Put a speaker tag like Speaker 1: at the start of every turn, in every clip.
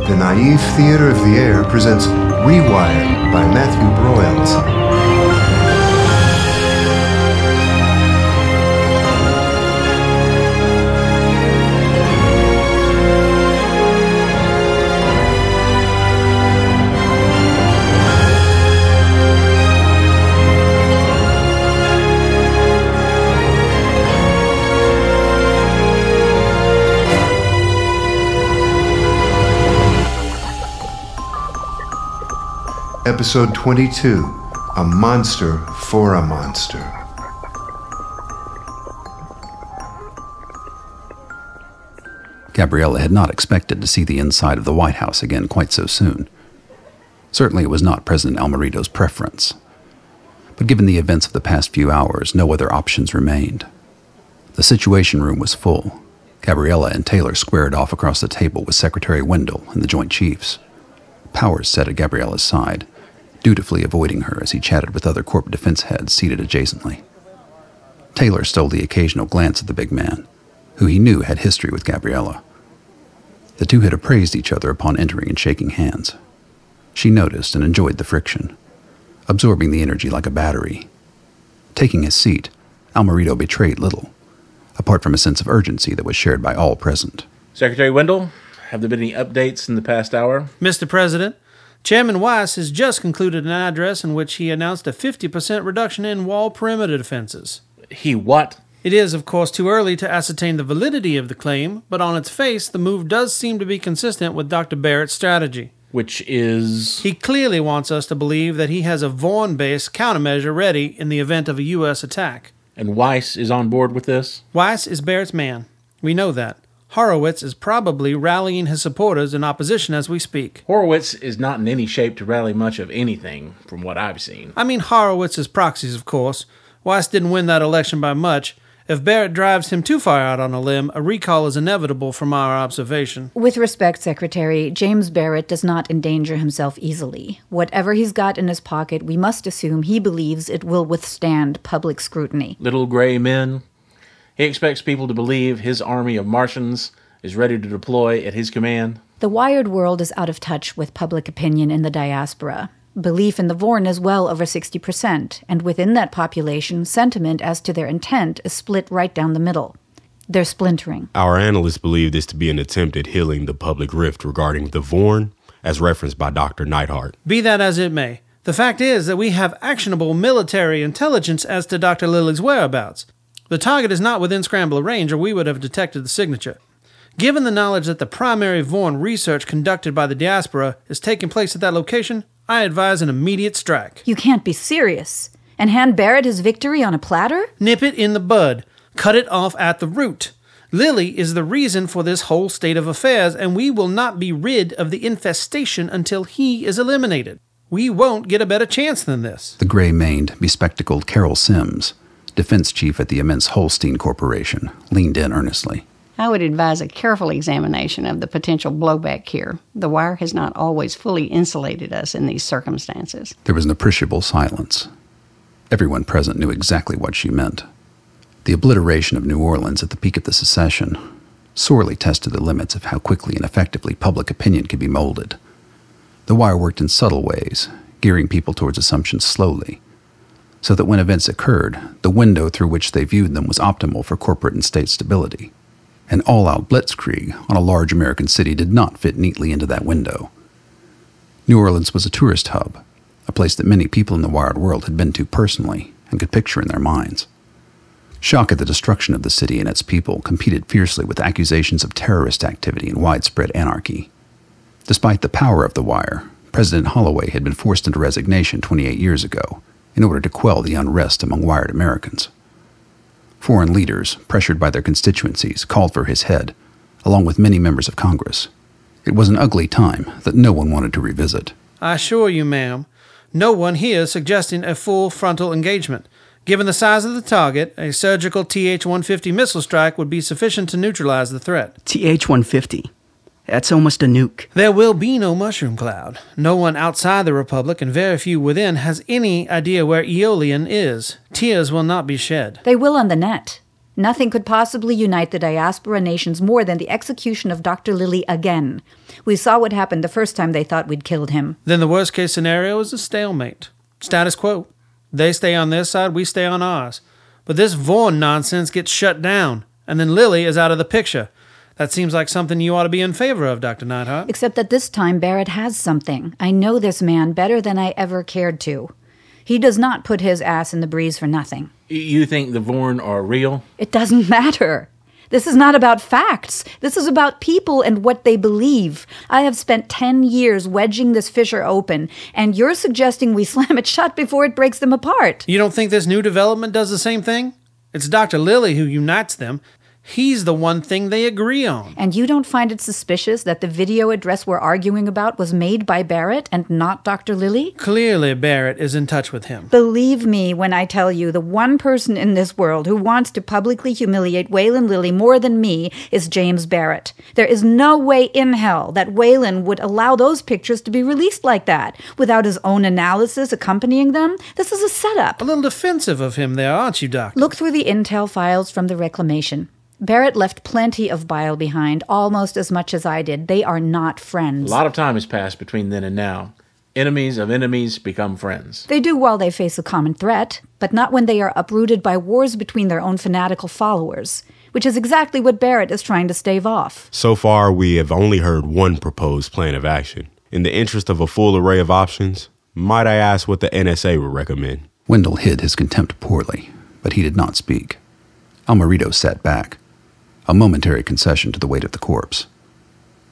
Speaker 1: The Naive Theater of the Air presents Rewired by Matthew Broyles. Episode 22, A Monster for a Monster.
Speaker 2: Gabriella had not expected to see the inside of the White House again quite so soon. Certainly it was not President Almerido's preference. But given the events of the past few hours, no other options remained. The Situation Room was full. Gabriella and Taylor squared off across the table with Secretary Wendell and the Joint Chiefs. Powers sat at Gabriella's side, dutifully avoiding her as he chatted with other corporate defense heads seated adjacently. Taylor stole the occasional glance at the big man, who he knew had history with Gabriella. The two had appraised each other upon entering and shaking hands. She noticed and enjoyed the friction, absorbing the energy like a battery. Taking his seat, Almerido betrayed little, apart from a sense of urgency that was shared by all present.
Speaker 3: Secretary Wendell, have there been any updates in the past hour?
Speaker 4: Mr. President, Chairman Weiss has just concluded an address in which he announced a 50% reduction in wall perimeter defenses.
Speaker 3: He what?
Speaker 4: It is, of course, too early to ascertain the validity of the claim, but on its face, the move does seem to be consistent with Dr. Barrett's strategy.
Speaker 3: Which is?
Speaker 4: He clearly wants us to believe that he has a Vorn-based countermeasure ready in the event of a U.S. attack.
Speaker 3: And Weiss is on board with this?
Speaker 4: Weiss is Barrett's man. We know that. Horowitz is probably rallying his supporters in opposition as we speak.
Speaker 3: Horowitz is not in any shape to rally much of anything, from what I've seen.
Speaker 4: I mean Horowitz's proxies, of course. Weiss didn't win that election by much. If Barrett drives him too far out on a limb, a recall is inevitable from our observation.
Speaker 5: With respect, Secretary, James Barrett does not endanger himself easily. Whatever he's got in his pocket, we must assume he believes it will withstand public scrutiny.
Speaker 3: Little gray men. He expects people to believe his army of Martians is ready to deploy at his command.
Speaker 5: The wired world is out of touch with public opinion in the diaspora. Belief in the Vorn is well over 60%, and within that population, sentiment as to their intent is split right down the middle. They're splintering.
Speaker 6: Our analysts believe this to be an attempt at healing the public rift regarding the Vorn, as referenced by Dr. Neithardt.
Speaker 4: Be that as it may, the fact is that we have actionable military intelligence as to Dr. Lily's whereabouts. The target is not within scrambler range, or we would have detected the signature. Given the knowledge that the primary Vorn research conducted by the diaspora is taking place at that location, I advise an immediate strike.
Speaker 5: You can't be serious. And hand Barrett his victory on a platter?
Speaker 4: Nip it in the bud. Cut it off at the root. Lily is the reason for this whole state of affairs, and we will not be rid of the infestation until he is eliminated. We won't get a better chance than this.
Speaker 2: The gray-maned, bespectacled Carol Sims, defense chief at the immense Holstein Corporation, leaned in earnestly.
Speaker 7: I would advise a careful examination of the potential blowback here. The wire has not always fully insulated us in these circumstances.
Speaker 2: There was an appreciable silence. Everyone present knew exactly what she meant. The obliteration of New Orleans at the peak of the secession sorely tested the limits of how quickly and effectively public opinion could be molded. The wire worked in subtle ways, gearing people towards assumptions slowly, so that when events occurred, the window through which they viewed them was optimal for corporate and state stability. An all-out blitzkrieg on a large American city did not fit neatly into that window. New Orleans was a tourist hub, a place that many people in the wired world had been to personally and could picture in their minds. Shock at the destruction of the city and its people competed fiercely with accusations of terrorist activity and widespread anarchy. Despite the power of the wire, President Holloway had been forced into resignation 28 years ago, in order to quell the unrest among wired Americans. Foreign leaders, pressured by their constituencies, called for his head, along with many members of Congress. It was an ugly time that no one wanted to revisit.
Speaker 4: I assure you, ma'am, no one here is suggesting a full frontal engagement. Given the size of the target, a surgical TH-150 missile strike would be sufficient to neutralize the threat.
Speaker 8: TH-150? That's almost a nuke.
Speaker 4: There will be no mushroom cloud. No one outside the Republic and very few within has any idea where Aeolian is. Tears will not be shed.
Speaker 5: They will on the net. Nothing could possibly unite the diaspora nations more than the execution of Dr. Lilly again. We saw what happened the first time they thought we'd killed him.
Speaker 4: Then the worst-case scenario is a stalemate. Status quo. They stay on their side, we stay on ours. But this Vorn nonsense gets shut down, and then Lilly is out of the picture. That seems like something you ought to be in favor of, Dr. Neithardt.
Speaker 5: Except that this time Barrett has something. I know this man better than I ever cared to. He does not put his ass in the breeze for nothing.
Speaker 3: You think the Vorn are real?
Speaker 5: It doesn't matter. This is not about facts. This is about people and what they believe. I have spent 10 years wedging this fissure open, and you're suggesting we slam it shut before it breaks them apart.
Speaker 4: You don't think this new development does the same thing? It's Dr. Lilly who unites them. He's the one thing they agree on.
Speaker 5: And you don't find it suspicious that the video address we're arguing about was made by Barrett and not Dr. Lilly?
Speaker 4: Clearly Barrett is in touch with him.
Speaker 5: Believe me when I tell you the one person in this world who wants to publicly humiliate Waylon Lilly more than me is James Barrett. There is no way in hell that Waylon would allow those pictures to be released like that, without his own analysis accompanying them. This is a setup.
Speaker 4: A little defensive of him there, aren't you, Doctor?
Speaker 5: Look through the intel files from the reclamation. Barrett left plenty of bile behind, almost as much as I did. They are not friends.
Speaker 3: A lot of time has passed between then and now. Enemies of enemies become friends.
Speaker 5: They do while they face a common threat, but not when they are uprooted by wars between their own fanatical followers, which is exactly what Barrett is trying to stave off.
Speaker 6: So far, we have only heard one proposed plan of action. In the interest of a full array of options, might I ask what the NSA would recommend?
Speaker 2: Wendell hid his contempt poorly, but he did not speak. Almerido sat back, a momentary concession to the weight of the corpse.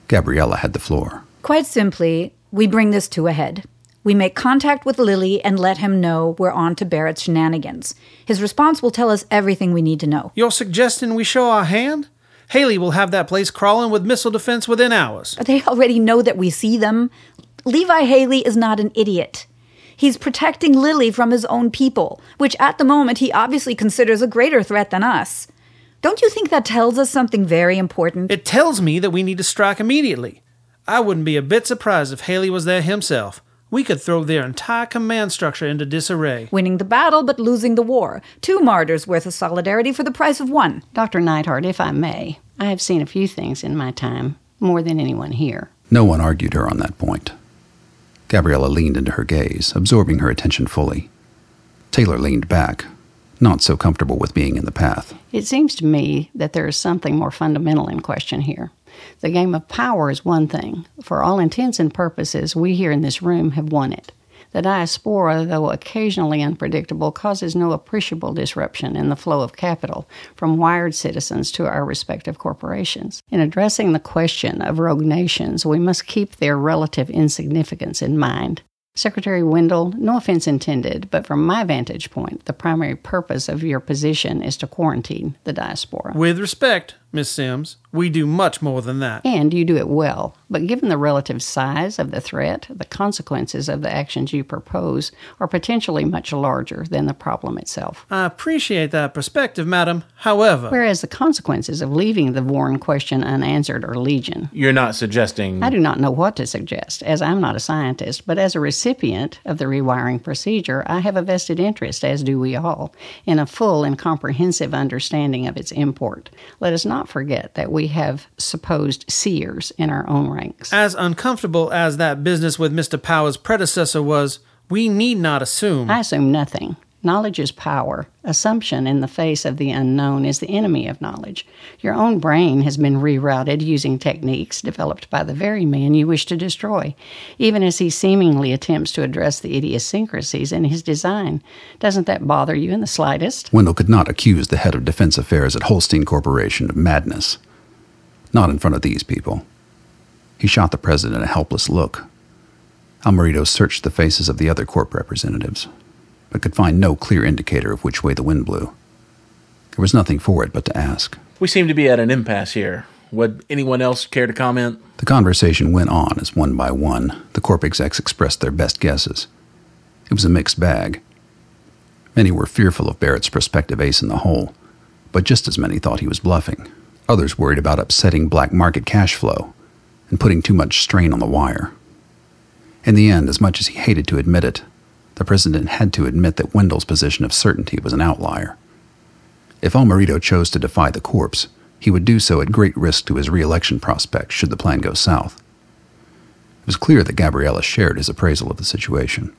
Speaker 2: Gabriella had the floor.
Speaker 5: Quite simply, we bring this to a head. We make contact with Lilly and let him know we're on to Barrett's shenanigans. His response will tell us everything we need to know.
Speaker 4: You're suggesting we show our hand? Haley will have that place crawling with missile defense within hours.
Speaker 5: But they already know that we see them. Levi Haley is not an idiot. He's protecting Lilly from his own people, which at the moment he obviously considers a greater threat than us. Don't you think that tells us something very important?
Speaker 4: It tells me that we need to strike immediately. I wouldn't be a bit surprised if Haley was there himself. We could throw their entire command structure into disarray.
Speaker 5: Winning the battle, but losing the war. 2 martyrs worth of solidarity for the price of 1.
Speaker 7: Dr. Neithardt, if I may, I have seen a few things in my time, more than anyone here.
Speaker 2: No one argued her on that point. Gabriella leaned into her gaze, absorbing her attention fully. Taylor leaned back, not so comfortable with being in the path.
Speaker 7: It seems to me that there is something more fundamental in question here. The game of power is one thing. For all intents and purposes, we here in this room have won it. The diaspora, though occasionally unpredictable, causes no appreciable disruption in the flow of capital from wired citizens to our respective corporations. In addressing the question of rogue nations, we must keep their relative insignificance in mind. Secretary Wendell, no offense intended, but from my vantage point, the primary purpose of your position is to quarantine the diaspora.
Speaker 4: With respect, Miss Sims, we do much more than that.
Speaker 7: And you do it well. But given the relative size of the threat, the consequences of the actions you propose are potentially much larger than the problem itself.
Speaker 4: I appreciate that perspective, madam. However...
Speaker 7: Whereas the consequences of leaving the Vorn question unanswered are legion.
Speaker 3: You're not suggesting...
Speaker 7: I do not know what to suggest, as I'm not a scientist, but as a recipient of the rewiring procedure, I have a vested interest, as do we all, in a full and comprehensive understanding of its import. Let us not forget that we have supposed seers in our own ranks.
Speaker 4: As uncomfortable as that business with Mr. Power's predecessor was, we need not assume...
Speaker 7: I assume nothing. Knowledge is power. Assumption in the face of the unknown is the enemy of knowledge. Your own brain has been rerouted using techniques developed by the very man you wish to destroy, even as he seemingly attempts to address the idiosyncrasies in his design. Doesn't that bother you in the slightest?
Speaker 2: Wendell could not accuse the head of defense affairs at Holstein Corporation of madness. Not in front of these people. He shot the president a helpless look. Almerido searched the faces of the other corp representatives, but could find no clear indicator of which way the wind blew. There was nothing for it but to ask.
Speaker 3: We seem to be at an impasse here. Would anyone else care to comment?
Speaker 2: The conversation went on as one by one the corp execs expressed their best guesses. It was a mixed bag. Many were fearful of Barrett's prospective ace in the hole, but just as many thought he was bluffing. Others worried about upsetting black market cash flow and putting too much strain on the wire. In the end, as much as he hated to admit it, the president had to admit that Wendell's position of certainty was an outlier. If Almerido chose to defy the corpse, he would do so at great risk to his re-election prospects should the plan go south. It was clear that Gabriella shared his appraisal of the situation.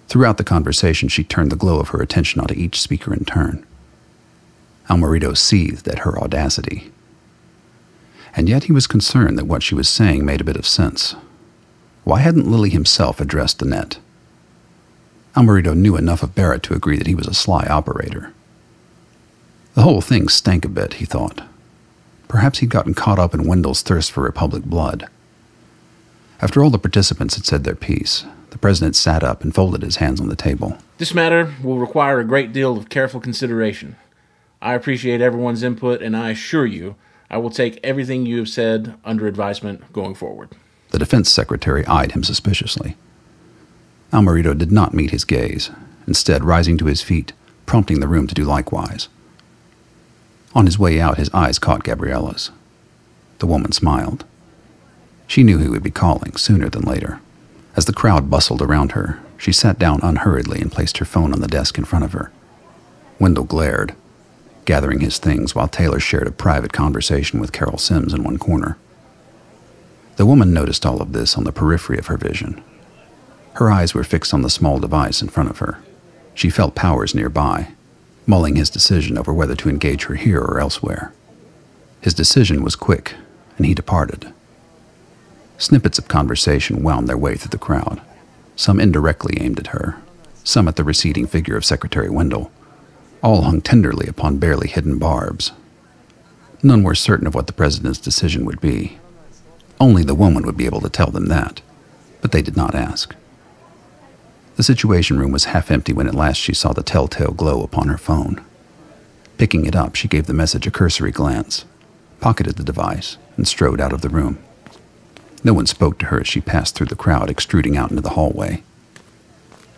Speaker 2: Throughout the conversation, she turned the glow of her attention onto each speaker in turn. Almerido seethed at her audacity. And yet he was concerned that what she was saying made a bit of sense. Why hadn't Lily himself addressed the net? Almerido knew enough of Barrett to agree that he was a sly operator. The whole thing stank a bit, he thought. Perhaps he'd gotten caught up in Wendell's thirst for Republic blood. After all the participants had said their piece, the president sat up and folded his hands on the table.
Speaker 3: This matter will require a great deal of careful consideration. I appreciate everyone's input, and I assure you I will take everything you have said under advisement going forward.
Speaker 2: The defense secretary eyed him suspiciously. Almerido did not meet his gaze, instead rising to his feet, prompting the room to do likewise. On his way out, his eyes caught Gabriella's. The woman smiled. She knew he would be calling sooner than later. As the crowd bustled around her, she sat down unhurriedly and placed her phone on the desk in front of her. Wendell glared, gathering his things while Taylor shared a private conversation with Carol Sims in one corner. The woman noticed all of this on the periphery of her vision. Her eyes were fixed on the small device in front of her. She felt Powers nearby, mulling his decision over whether to engage her here or elsewhere. His decision was quick, and he departed. Snippets of conversation wound their way through the crowd, some indirectly aimed at her, some at the receding figure of Secretary Wendell. All hung tenderly upon barely hidden barbs. None were certain of what the president's decision would be. Only the woman would be able to tell them that, but they did not ask. The Situation Room was half empty when at last she saw the telltale glow upon her phone. Picking it up, she gave the message a cursory glance, pocketed the device, and strode out of the room. No one spoke to her as she passed through the crowd extruding out into the hallway.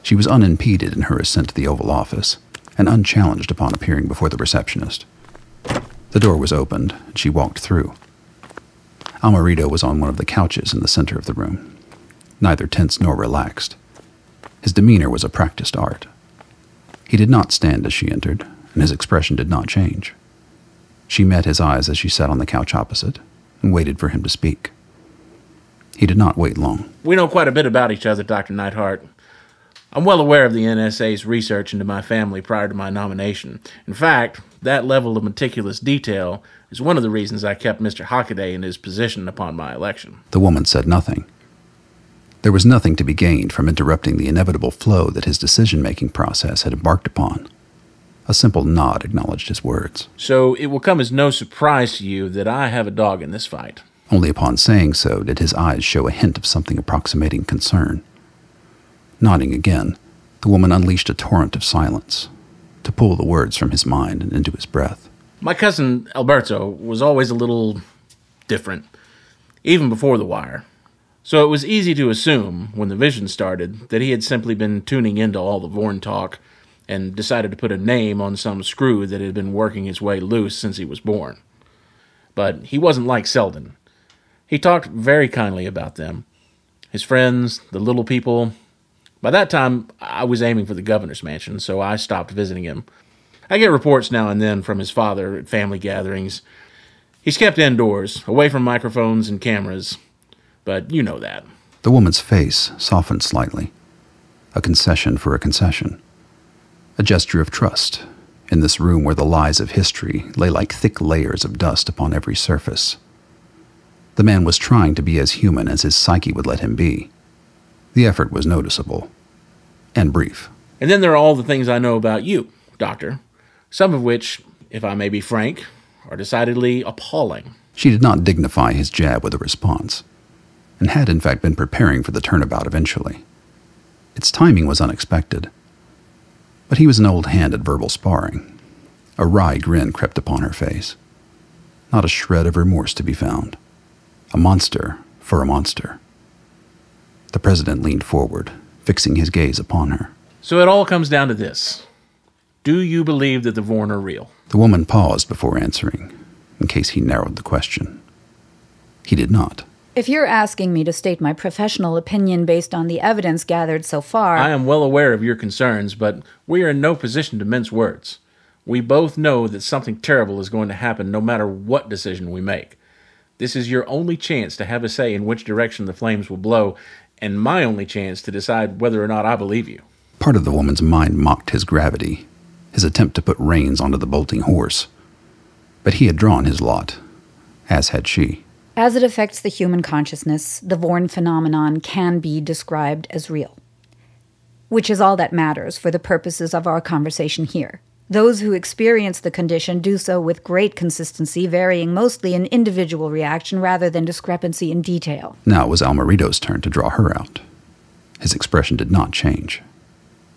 Speaker 2: She was unimpeded in her ascent to the Oval Office, and unchallenged upon appearing before the receptionist. The door was opened, and she walked through. Almerido was on one of the couches in the center of the room, neither tense nor relaxed. His demeanor was a practiced art. He did not stand as she entered, and his expression did not change. She met his eyes as she sat on the couch opposite, and waited for him to speak. He did not wait long.
Speaker 3: We know quite a bit about each other, Dr. Neithardt. I'm well aware of the NSA's research into my family prior to my nomination. In fact, that level of meticulous detail is one of the reasons I kept Mr. Hockaday in his position upon my election.
Speaker 2: The woman said nothing. There was nothing to be gained from interrupting the inevitable flow that his decision-making process had embarked upon. A simple nod acknowledged his words.
Speaker 3: So it will come as no surprise to you that I have a dog in this fight.
Speaker 2: Only upon saying so did his eyes show a hint of something approximating concern. Nodding again, the woman unleashed a torrent of silence, to pull the words from his mind and into his breath.
Speaker 3: My cousin Alberto was always a little different, even before the wire. So it was easy to assume, when the vision started, that he had simply been tuning into all the Vorn talk and decided to put a name on some screw that had been working his way loose since he was born. But he wasn't like Selden. He talked very kindly about them, his friends, the little people. By that time, I was aiming for the governor's mansion, so I stopped visiting him. I get reports now and then from his father at family gatherings. He's kept indoors, away from microphones and cameras, but you know that.
Speaker 2: The woman's face softened slightly. A concession for a concession. A gesture of trust in this room where the lies of history lay like thick layers of dust upon every surface. The man was trying to be as human as his psyche would let him be. The effort was noticeable and brief.
Speaker 3: And then there are all the things I know about you, Doctor, some of which, if I may be frank, are decidedly appalling.
Speaker 2: She did not dignify his jab with a response, and had in fact been preparing for the turnabout eventually. Its timing was unexpected, but he was an old hand at verbal sparring. A wry grin crept upon her face. Not a shred of remorse to be found. A monster for a monster. The president leaned forward, fixing his gaze upon her.
Speaker 3: So it all comes down to this. Do you believe that the Vorn are real?
Speaker 2: The woman paused before answering, in case he narrowed the question. He did not.
Speaker 5: If you're asking me to state my professional opinion based on the evidence gathered so far...
Speaker 3: I am well aware of your concerns, but we are in no position to mince words. We both know that something terrible is going to happen no matter what decision we make. This is your only chance to have a say in which direction the flames will blow, and my only chance to decide whether or not I believe you.
Speaker 2: Part of the woman's mind mocked his gravity, his attempt to put reins onto the bolting horse. But he had drawn his lot, as had she.
Speaker 5: As it affects the human consciousness, the Vorn phenomenon can be described as real, which is all that matters for the purposes of our conversation here. Those who experience the condition do so with great consistency, varying mostly in individual reaction rather than discrepancy in detail.
Speaker 2: Now it was Almerido's turn to draw her out. His expression did not change.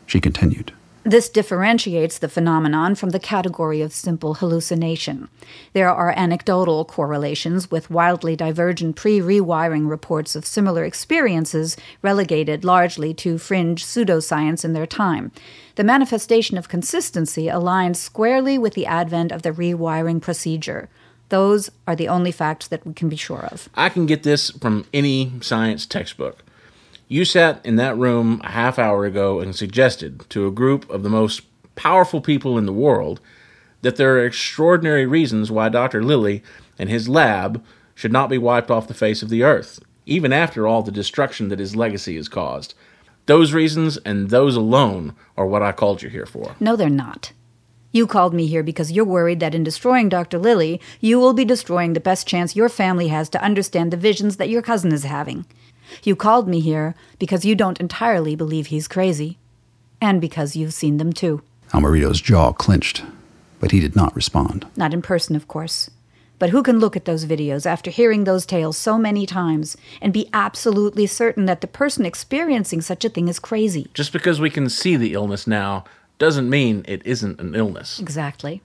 Speaker 2: She continued.
Speaker 5: This differentiates the phenomenon from the category of simple hallucination. There are anecdotal correlations with wildly divergent pre-rewiring reports of similar experiences relegated largely to fringe pseudoscience in their time. The manifestation of consistency aligns squarely with the advent of the rewiring procedure. Those are the only facts that we can be sure of.
Speaker 3: I can get this from any science textbook. You sat in that room a half hour ago and suggested to a group of the most powerful people in the world that there are extraordinary reasons why Dr. Lilly and his lab should not be wiped off the face of the earth, even after all the destruction that his legacy has caused. Those reasons and those alone are what I called you here for.
Speaker 5: No, they're not. You called me here because you're worried that in destroying Dr. Lilly, you will be destroying the best chance your family has to understand the visions that your cousin is having. You called me here because you don't entirely believe he's crazy, and because you've seen them too.
Speaker 2: Almerido's jaw clenched, but he did not respond.
Speaker 5: Not in person, of course. But who can look at those videos after hearing those tales so many times and be absolutely certain that the person experiencing such a thing is crazy?
Speaker 3: Just because we can see the illness now doesn't mean it isn't an illness.
Speaker 5: Exactly.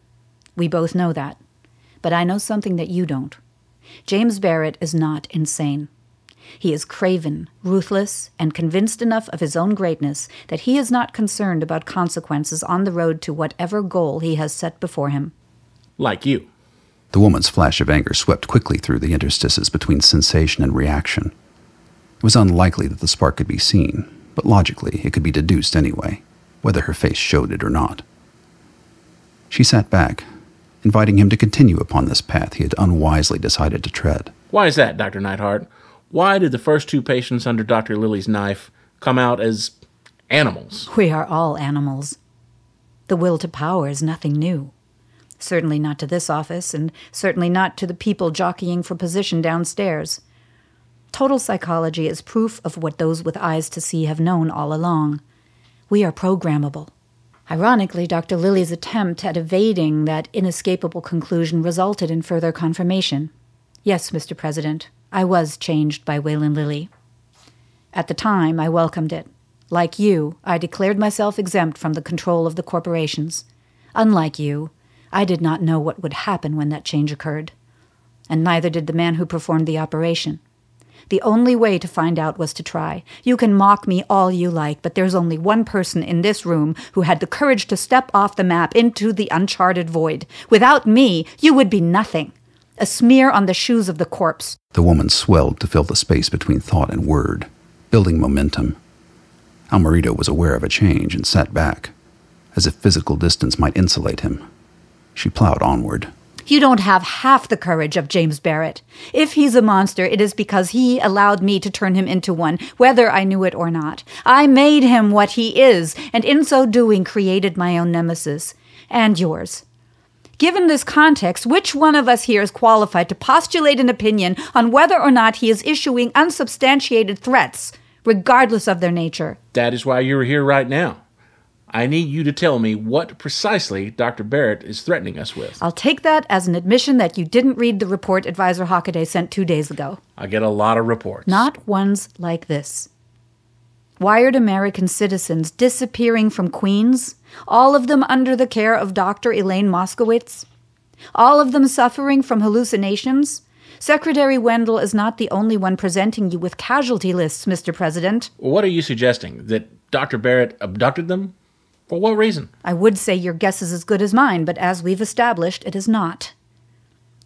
Speaker 5: We both know that. But I know something that you don't. James Barrett is not insane. He is craven, ruthless, and convinced enough of his own greatness that he is not concerned about consequences on the road to whatever goal he has set before him.
Speaker 3: Like you.
Speaker 2: The woman's flash of anger swept quickly through the interstices between sensation and reaction. It was unlikely that the spark could be seen, but logically it could be deduced anyway, whether her face showed it or not. She sat back, inviting him to continue upon this path he had unwisely decided to tread.
Speaker 3: Why is that, Dr. Neithardt? Why did the first two patients under Dr. Lilly's knife come out as animals?
Speaker 5: We are all animals. The will to power is nothing new. Certainly not to this office, and certainly not to the people jockeying for position downstairs. Total psychology is proof of what those with eyes to see have known all along. We are programmable. Ironically, Dr. Lilly's attempt at evading that inescapable conclusion resulted in further confirmation. Yes, Mr. President, I was changed by Waylon Lilly. At the time, I welcomed it. Like you, I declared myself exempt from the control of the corporations. Unlike you, I did not know what would happen when that change occurred. And neither did the man who performed the operation. The only way to find out was to try. You can mock me all you like, but there's only one person in this room who had the courage to step off the map into the uncharted void. Without me, you would be nothing. A smear on the shoes of the corpse.
Speaker 2: The woman swelled to fill the space between thought and word, building momentum. Almerido was aware of a change and sat back, as if physical distance might insulate him. She plowed onward.
Speaker 5: You don't have half the courage of James Barrett. If he's a monster, it is because he allowed me to turn him into one, whether I knew it or not. I made him what he is, and in so doing created my own nemesis. And yours. Given this context, which one of us here is qualified to postulate an opinion on whether or not he is issuing unsubstantiated threats, regardless of their nature?
Speaker 3: That is why you're here right now. I need you to tell me what precisely Dr. Barrett is threatening us with.
Speaker 5: I'll take that as an admission that you didn't read the report Advisor Hockaday sent 2 days ago.
Speaker 3: I get a lot of reports.
Speaker 5: Not ones like this. Wired American citizens disappearing from Queens, all of them under the care of Dr. Elaine Moskowitz, all of them suffering from hallucinations. Secretary Wendell is not the only one presenting you with casualty lists, Mr. President.
Speaker 3: What are you suggesting? That Dr. Barrett abducted them? For what reason?
Speaker 5: I would say your guess is as good as mine, but as we've established, it is not.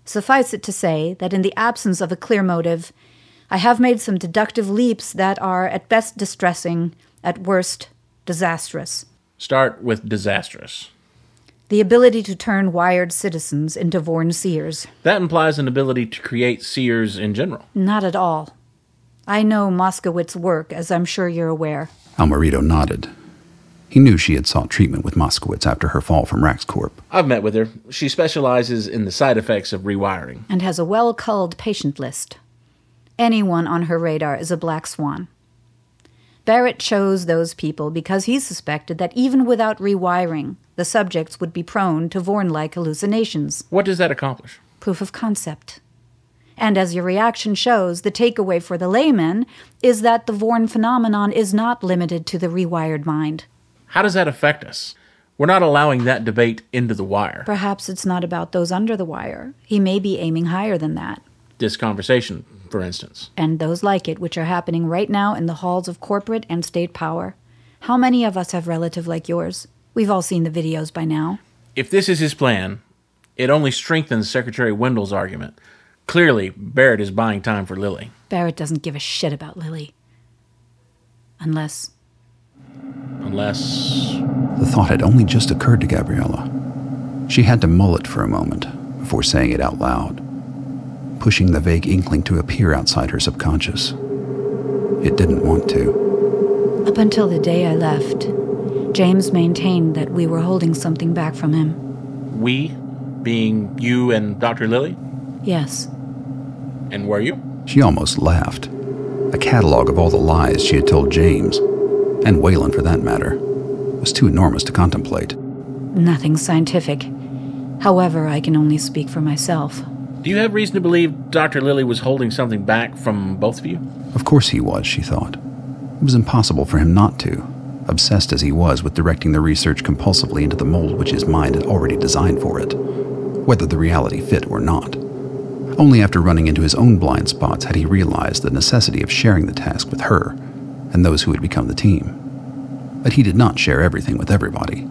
Speaker 5: Suffice it to say that in the absence of a clear motive, I have made some deductive leaps that are at best distressing, at worst disastrous.
Speaker 3: Start with disastrous.
Speaker 5: The ability to turn wired citizens into Vorn seers.
Speaker 3: That implies an ability to create seers in general.
Speaker 5: Not at all. I know Moskowitz's work, as I'm sure you're aware.
Speaker 2: Almerido nodded. He knew she had sought treatment with Moskowitz after her fall from Raxcorp.
Speaker 3: I've met with her. She specializes in the side effects of rewiring.
Speaker 5: And has a well-culled patient list. Anyone on her radar is a black swan. Barrett chose those people because he suspected that even without rewiring, the subjects would be prone to Vorn-like hallucinations.
Speaker 3: What does that accomplish?
Speaker 5: Proof of concept. And as your reaction shows, the takeaway for the layman is that the Vorn phenomenon is not limited to the rewired mind.
Speaker 3: How does that affect us? We're not allowing that debate into the wire.
Speaker 5: Perhaps it's not about those under the wire. He may be aiming higher than that.
Speaker 3: This conversation, for instance.
Speaker 5: And those like it, which are happening right now in the halls of corporate and state power. How many of us have relative like yours? We've all seen the videos by now.
Speaker 3: If this is his plan, it only strengthens Secretary Wendell's argument. Clearly, Barrett is buying time for Lily.
Speaker 5: Barrett doesn't give a shit about Lily. Unless...
Speaker 2: The thought had only just occurred to Gabriella. She had to mull it for a moment before saying it out loud, pushing the vague inkling to appear outside her subconscious. It didn't want to.
Speaker 5: Up until the day I left, James maintained that we were holding something back from him.
Speaker 3: We? Being you and Dr. Lily?
Speaker 5: Yes.
Speaker 3: And were you?
Speaker 2: She almost laughed. A catalog of all the lies she had told James, and Wayland for that matter, was too enormous to contemplate.
Speaker 5: Nothing scientific. However, I can only speak for myself.
Speaker 3: Do you have reason to believe Dr. Lilly was holding something back from both of you?
Speaker 2: Of course he was, she thought. It was impossible for him not to, obsessed as he was with directing the research compulsively into the mold which his mind had already designed for it, whether the reality fit or not. Only after running into his own blind spots had he realized the necessity of sharing the task with her and those who had become the team. But he did not share everything with everybody.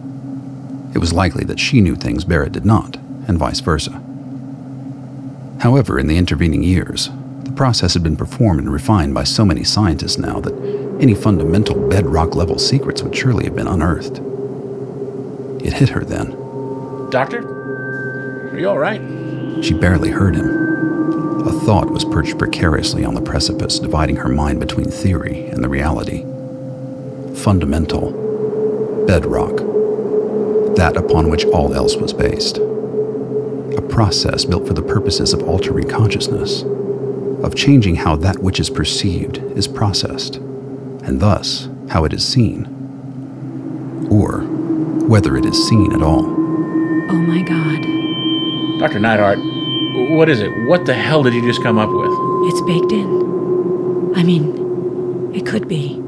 Speaker 2: It was likely that she knew things Barrett did not, and vice versa. However, in the intervening years, the process had been performed and refined by so many scientists now that any fundamental bedrock-level secrets would surely have been unearthed. It hit her then.
Speaker 3: Doctor? Are you all right?
Speaker 2: She barely heard him. A thought was perched precariously on the precipice, dividing her mind between theory and the reality. Fundamental. Bedrock. That upon which all else was based. A process built for the purposes of altering consciousness, of changing how that which is perceived is processed, and thus how it is seen, or whether it is seen at all.
Speaker 5: Oh my God.
Speaker 3: Dr. Neithardt, what is it? What the hell did you just come up with?
Speaker 5: It's baked in. I mean, it could be.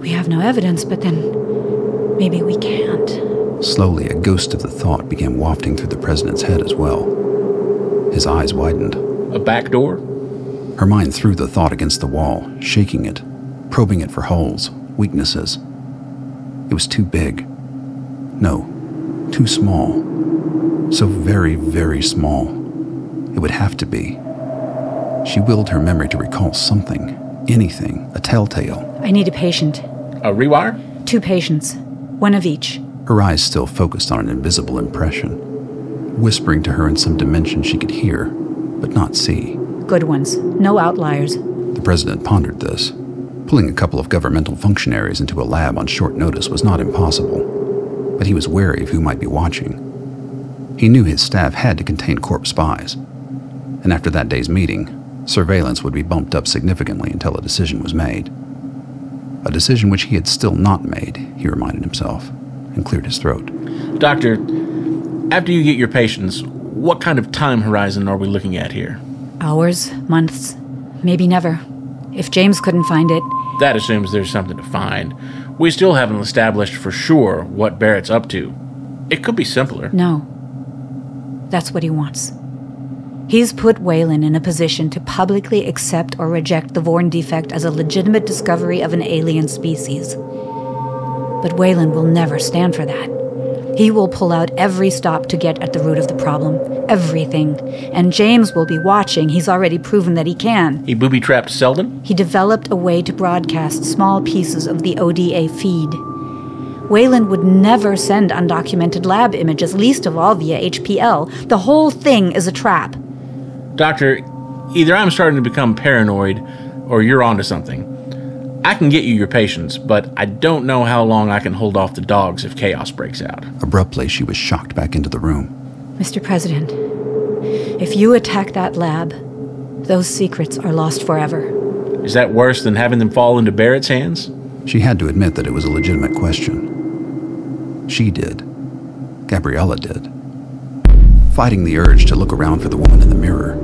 Speaker 5: We have no evidence, but then maybe we can't.
Speaker 2: Slowly, a ghost of the thought began wafting through the president's head as well. His eyes widened.
Speaker 3: A back door?
Speaker 2: Her mind threw the thought against the wall, shaking it, probing it for holes, weaknesses. It was too big. No, too small. So very, very small. It would have to be. She willed her memory to recall something, anything, a telltale.
Speaker 5: I need a patient.
Speaker 3: A rewire?
Speaker 5: 2 patients. 1 of each.
Speaker 2: Her eyes still focused on an invisible impression, whispering to her in some dimension she could hear, but not see.
Speaker 5: Good ones. No outliers.
Speaker 2: The president pondered this. Pulling a couple of governmental functionaries into a lab on short notice was not impossible, but he was wary of who might be watching. He knew his staff had to contain corp spies, and after that day's meeting, surveillance would be bumped up significantly until a decision was made. A decision which he had still not made, he reminded himself, and cleared his throat.
Speaker 3: Doctor, after you get your patients, what kind of time horizon are we looking at here?
Speaker 5: Hours, months, maybe never. If James couldn't find it...
Speaker 3: That assumes there's something to find. We still haven't established for sure what Barrett's up to. It could be simpler.
Speaker 5: No. That's what he wants. He's put Wayland in a position to publicly accept or reject the Vorn defect as a legitimate discovery of an alien species. But Wayland will never stand for that. He will pull out every stop to get at the root of the problem. Everything. And James will be watching. He's already proven that he can.
Speaker 3: He booby-trapped Selden?
Speaker 5: He developed a way to broadcast small pieces of the ODA feed. Wayland would never send undocumented lab images, least of all via HPL. The whole thing is a trap.
Speaker 3: Doctor, either I'm starting to become paranoid, or you're onto something. I can get you your patients, but I don't know how long I can hold off the dogs if chaos breaks out.
Speaker 2: Abruptly, she was shocked back into the room.
Speaker 5: Mr. President, if you attack that lab, those secrets are lost forever.
Speaker 3: Is that worse than having them fall into Barrett's hands?
Speaker 2: She had to admit that it was a legitimate question. She did. Gabriella did. Fighting the urge to look around for the woman in the mirror,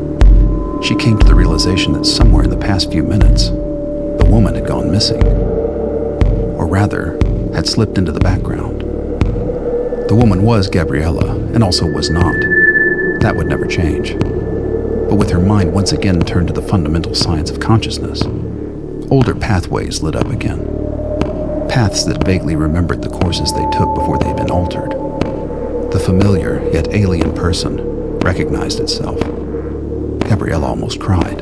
Speaker 2: she came to the realization that somewhere in the past few minutes, the woman had gone missing. Or rather, had slipped into the background. The woman was Gabriella, and also was not. That would never change. But with her mind once again turned to the fundamental science of consciousness, older pathways lit up again. Paths that vaguely remembered the courses they took before they had been altered. The familiar, yet alien person recognized itself. Gabriella almost cried.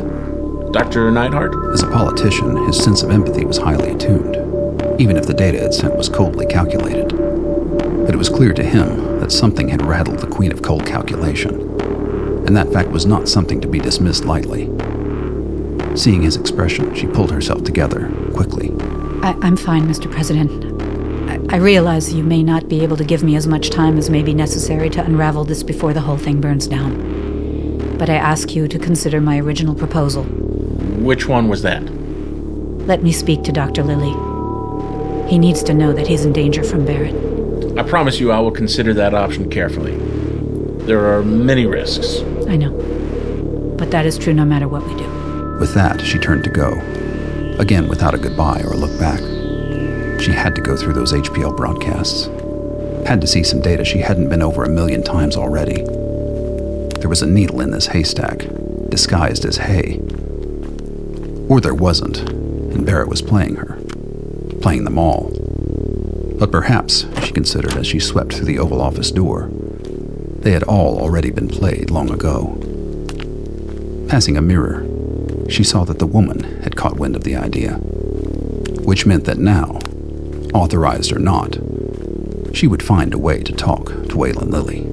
Speaker 3: Dr. Neithardt?
Speaker 2: As a politician, his sense of empathy was highly attuned, even if the data it sent was coldly calculated. But it was clear to him that something had rattled the queen of cold calculation, and that fact was not something to be dismissed lightly. Seeing his expression, she pulled herself together, quickly.
Speaker 5: I'm fine, Mr. President. I realize you may not be able to give me as much time as may be necessary to unravel this before the whole thing burns down. But I ask you to consider my original proposal.
Speaker 3: Which one was that?
Speaker 5: Let me speak to Dr. Lilly. He needs to know that he's in danger from Barrett.
Speaker 3: I promise you I will consider that option carefully. There are many risks.
Speaker 5: I know. But that is true no matter what we do.
Speaker 2: With that, she turned to go. Again, without a goodbye or a look back. She had to go through those HPL broadcasts. Had to see some data she hadn't been over 1,000,000 times already. There was a needle in this haystack, disguised as hay. Or there wasn't, and Barrett was playing her. Playing them all. But perhaps, she considered as she swept through the Oval Office door, they had all already been played long ago. Passing a mirror, she saw that the woman had caught wind of the idea, which meant that now, authorized or not, she would find a way to talk to Wayland Lilly.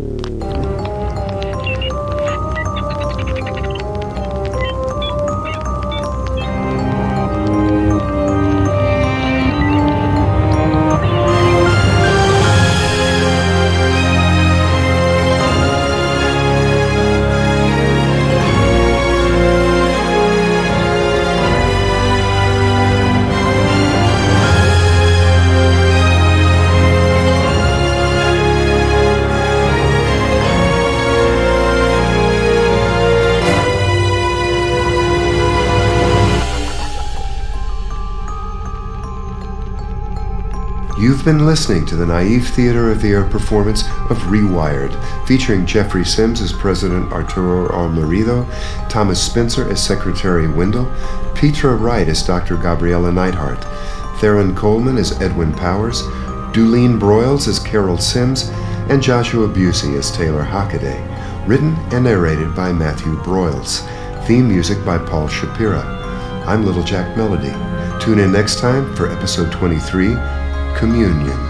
Speaker 1: You've been listening to the Naive Theater of the Air performance of Rewired, featuring Jeffry Sims as President Arturo Almerido, Thomas Spencer as Secretary Wendell, Petra Wright as Dr. Gabriella Neithardt, Therron Coleman as Edwin Powers, Dewlene Broyles as Carol Sims, and Joshua Bucy as Taylor Hockaday. Written and narrated by Matthew Broyles. Theme music by Paul Shapira. I'm Little Jack Melody. Tune in next time for episode 23, Communion.